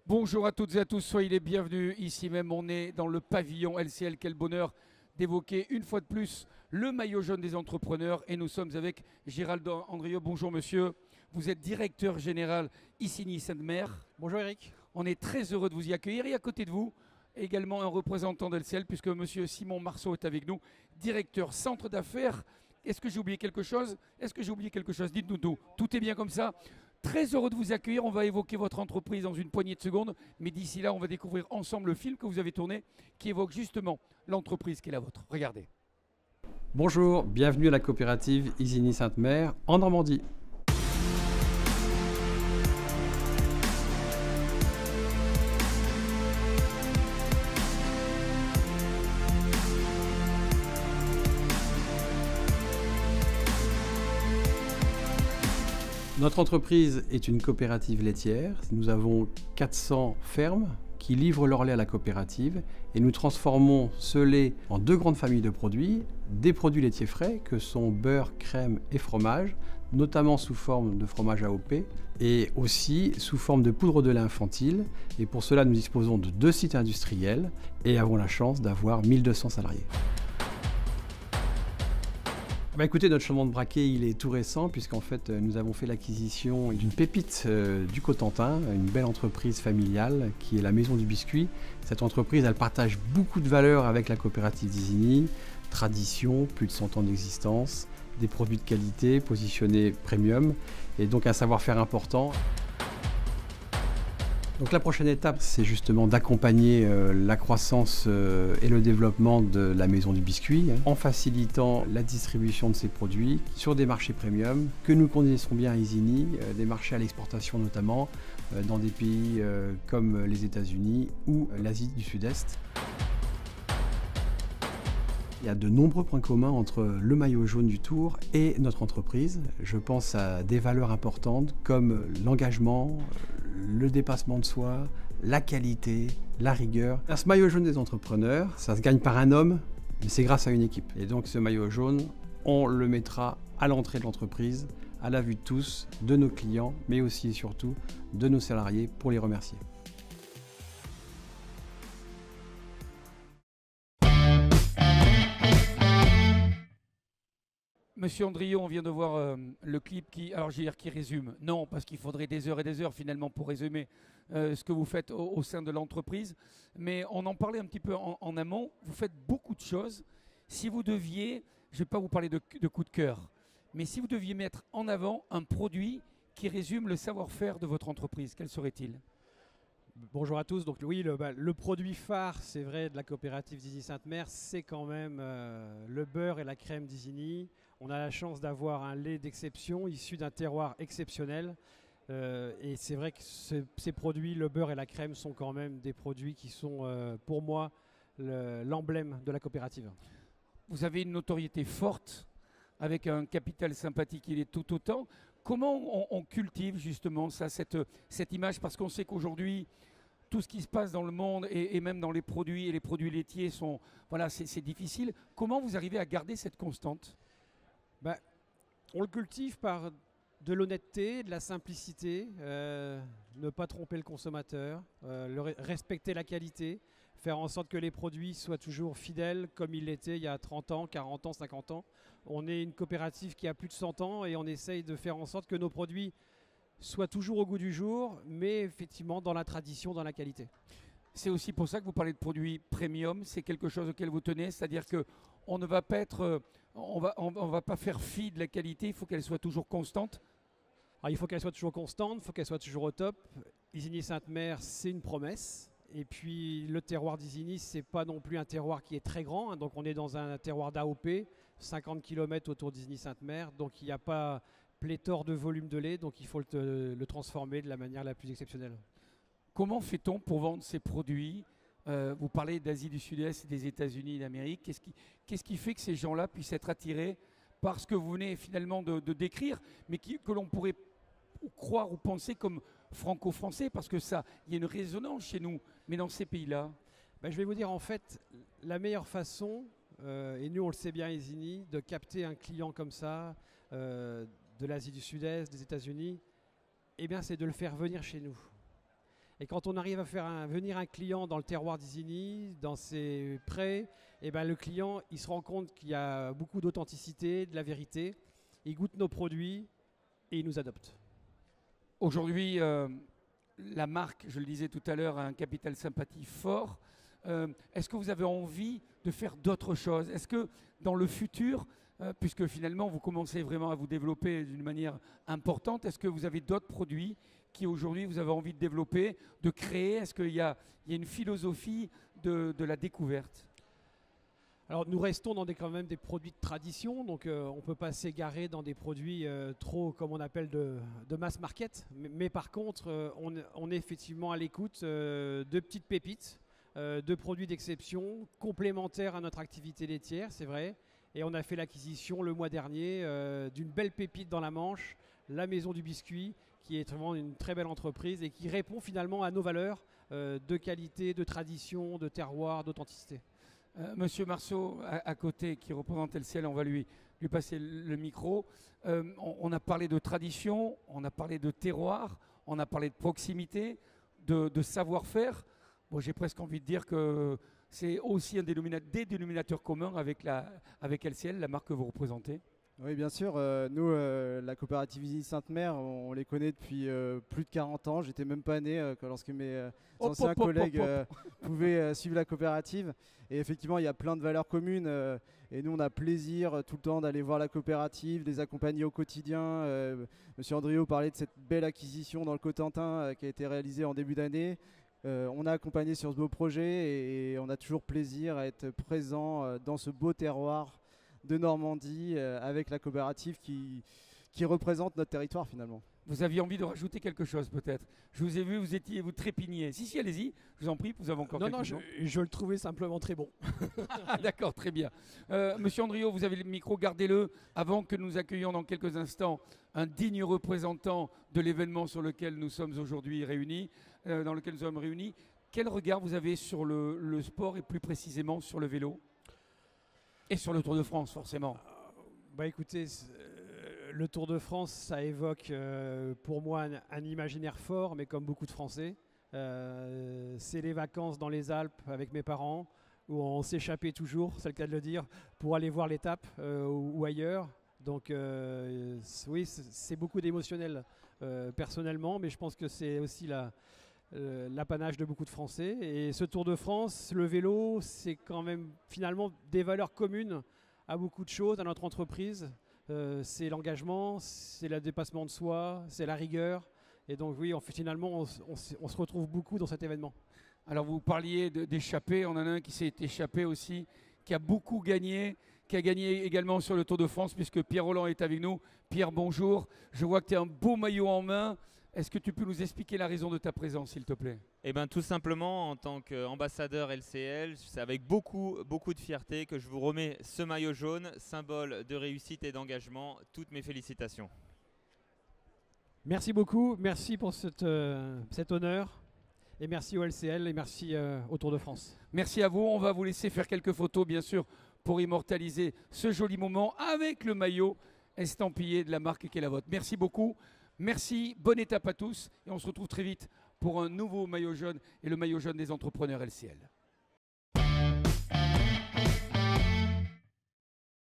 Bonjour à toutes et à tous, soyez les bienvenus. Ici même, on est dans le pavillon LCL. Quel bonheur d'évoquer une fois de plus le maillot jaune des entrepreneurs. Et nous sommes avec Gérald Andrieux. Bonjour monsieur, vous êtes directeur général Isigny Sainte-Mère. Bonjour Eric. On est très heureux de vous y accueillir. Et à côté de vous, également un représentant d'LCL, puisque monsieur Simon Marceau est avec nous, directeur centre d'affaires. Est-ce que j'ai oublié quelque chose? Dites-nous tout. Tout est bien comme ça? Très heureux de vous accueillir. On va évoquer votre entreprise dans une poignée de secondes. Mais d'ici là, on va découvrir ensemble le film que vous avez tourné qui évoque justement l'entreprise qui est la vôtre. Regardez. Bonjour, bienvenue à la coopérative Isigny Sainte-Mère en Normandie. Notre entreprise est une coopérative laitière. Nous avons 400 fermes qui livrent leur lait à la coopérative et nous transformons ce lait en deux grandes familles de produits, des produits laitiers frais que sont beurre, crème et fromage, notamment sous forme de fromage AOP et aussi sous forme de poudre de lait infantile. Et pour cela, nous disposons de 2 sites industriels et avons la chance d'avoir 1200 salariés. Écoutez, notre changement de braquet, il est tout récent puisqu'en fait, nous avons fait l'acquisition d'une pépite du Cotentin, une belle entreprise familiale qui est la Maison du Biscuit. Cette entreprise, elle partage beaucoup de valeurs avec la coopérative d'Isigny, tradition, plus de 100 ans d'existence, des produits de qualité positionnés premium et donc un savoir-faire important. Donc la prochaine étape, c'est justement d'accompagner la croissance et le développement de la Maison du Biscuit en facilitant la distribution de ces produits sur des marchés premium que nous connaissons bien à Isigny, des marchés à l'exportation notamment dans des pays comme les États-Unis ou l'Asie du Sud-Est. Il y a de nombreux points communs entre le maillot jaune du Tour et notre entreprise. Je pense à des valeurs importantes comme l'engagement, le dépassement de soi, la qualité, la rigueur. Ce maillot jaune des entrepreneurs, ça se gagne par un homme, mais c'est grâce à une équipe. Et donc ce maillot jaune, on le mettra à l'entrée de l'entreprise, à la vue de tous, de nos clients, mais aussi et surtout de nos salariés pour les remercier. Monsieur Andrieux, on vient de voir le clip qui, alors je vais dire qui résume. Non, parce qu'il faudrait des heures et des heures finalement pour résumer ce que vous faites au sein de l'entreprise. Mais on en parlait un petit peu en amont. Vous faites beaucoup de choses. Si vous deviez, je ne vais pas vous parler de coup de cœur, mais si vous deviez mettre en avant un produit qui résume le savoir-faire de votre entreprise, quel serait-il? Bonjour à tous. Donc oui, le produit phare, c'est vrai, de la coopérative d'Isigny Sainte-Mère, c'est quand même le beurre et la crème d'Isigny. On a la chance d'avoir un lait d'exception issu d'un terroir exceptionnel. Et c'est vrai que ces produits, le beurre et la crème, sont quand même des produits qui sont pour moi l'emblème de la coopérative. Vous avez une notoriété forte avec un capital sympathique, il est tout autant. Comment on cultive justement ça, cette image? Parce qu'on sait qu'aujourd'hui, tout ce qui se passe dans le monde et même dans les produits et les produits laitiers sont, voilà, c'est difficile. Comment vous arrivez à garder cette constante? On le cultive par de l'honnêteté, de la simplicité, ne pas tromper le consommateur, respecter la qualité, faire en sorte que les produits soient toujours fidèles comme ils l'étaient il y a 30 ans, 40 ans, 50 ans. On est une coopérative qui a plus de 100 ans et on essaye de faire en sorte que nos produits soient toujours au goût du jour, mais effectivement dans la tradition, dans la qualité. C'est aussi pour ça que vous parlez de produits premium, c'est quelque chose auquel vous tenez, c'est-à-dire qu'on ne va pas être, on va pas faire fi de la qualité, il faut qu'elle soit toujours constante. Alors, il faut qu'elle soit toujours constante, il faut qu'elle soit toujours au top. Isigny Sainte-Mère, c'est une promesse. Et puis le terroir d'Isigny, c'est pas non plus un terroir qui est très grand, donc on est dans un terroir d'AOP, 50 km autour d'Isigny Sainte-Mère, donc il n'y a pas pléthore de volume de lait, donc il faut le transformer de la manière la plus exceptionnelle. Comment fait-on pour vendre ces produits? Vous parlez d'Asie du Sud-Est, des États-Unis et d'Amérique. Qu'est-ce qui fait que ces gens-là puissent être attirés par ce que vous venez finalement de décrire, mais que l'on pourrait croire ou penser comme franco-français? Parce que ça, il y a une résonance chez nous, mais dans ces pays-là. Je vais vous dire, en fait, la meilleure façon, et nous on le sait bien à Isigny, de capter un client comme ça, de l'Asie du Sud-Est, des États-Unis, c'est de le faire venir chez nous. Et quand on arrive à faire venir un client dans le terroir d'Isigny, dans ses prés, et ben le client il se rend compte qu'il y a beaucoup d'authenticité, de la vérité. Il goûte nos produits et il nous adopte. Aujourd'hui, la marque, je le disais tout à l'heure, a un capital sympathie fort. Est-ce que vous avez envie de faire d'autres choses? Est-ce que dans le futur, puisque finalement vous commencez vraiment à vous développer d'une manière importante, est-ce que vous avez d'autres produits qui aujourd'hui vous avez envie de développer, de créer? Est-ce qu'il y a une philosophie de la découverte? Alors nous restons dans quand même des produits de tradition, donc on ne peut pas s'égarer dans des produits trop, comme on appelle, de mass market. Mais par contre, on est effectivement à l'écoute de petites pépites, de produits d'exception, complémentaires à notre activité laitière, c'est vrai. Et on a fait l'acquisition le mois dernier d'une belle pépite dans la Manche, la Maison du Biscuit, qui est vraiment une très belle entreprise et qui répond finalement à nos valeurs de qualité, de tradition, de terroir, d'authenticité. Monsieur Marceau, à côté, qui représente LCL, on va lui passer le micro. On a parlé de tradition, on a parlé de terroir, on a parlé de proximité, de savoir-faire. Bon, j'ai presque envie de dire que c'est aussi des dénominateurs communs avec LCL, la marque que vous représentez. Oui, bien sûr. Nous, la coopérative Isigny Sainte-Mère, on les connaît depuis plus de 40 ans. J'étais même pas né lorsque mes anciens collègues pouvaient suivre la coopérative. Et effectivement, il y a plein de valeurs communes. Et nous, on a plaisir tout le temps d'aller voir la coopérative, les accompagner au quotidien. Monsieur Andriot parlait de cette belle acquisition dans le Cotentin qui a été réalisée en début d'année. On a accompagné sur ce beau projet et on a toujours plaisir à être présent dans ce beau terroir de Normandie avec la coopérative qui représente notre territoire finalement. Vous aviez envie de rajouter quelque chose peut-être? Je vous ai vu, vous trépigniez. Si, allez-y, je vous en prie, vous avez encore quelque chose. Non, je le trouvais simplement très bon. D'accord, très bien. Monsieur Andriot, vous avez le micro, gardez-le avant que nous accueillions dans quelques instants un digne représentant de l'événement sur lequel nous sommes aujourd'hui réunis, dans lequel nous sommes réunis. Quel regard vous avez sur le sport et plus précisément sur le vélo? Et sur le Tour de France, forcément. Écoutez, le Tour de France, ça évoque pour moi un imaginaire fort, mais comme beaucoup de Français. C'est les vacances dans les Alpes avec mes parents, où on s'échappait toujours, c'est le cas de le dire, pour aller voir l'étape ou ailleurs. Donc oui, c'est beaucoup d'émotionnel personnellement, mais je pense que c'est aussi l'apanage de beaucoup de Français. Et ce Tour de France, le vélo, c'est quand même finalement des valeurs communes à beaucoup de choses, à notre entreprise. C'est l'engagement, c'est le dépassement de soi, c'est la rigueur. Et donc oui, finalement, on se retrouve beaucoup dans cet événement. Alors vous parliez d'échapper, on en a un qui s'est échappé aussi, qui a beaucoup gagné, qui a gagné également sur le Tour de France, puisque Pierre Rolland est avec nous. Pierre, bonjour. Je vois que tu as un beau maillot en main. Est-ce que tu peux nous expliquer la raison de ta présence, s'il te plaît? Eh bien, tout simplement, en tant qu'ambassadeur LCL, c'est avec beaucoup de fierté que je vous remets ce maillot jaune, symbole de réussite et d'engagement. Toutes mes félicitations. Merci beaucoup, merci pour cet honneur. Et merci au LCL et merci au Tour de France. Merci à vous. On va vous laisser faire quelques photos, bien sûr, pour immortaliser ce joli moment avec le maillot estampillé de la marque qui est la vôtre. Merci beaucoup. Merci, bonne étape à tous et on se retrouve très vite pour un nouveau maillot jaune et le maillot jaune des entrepreneurs LCL.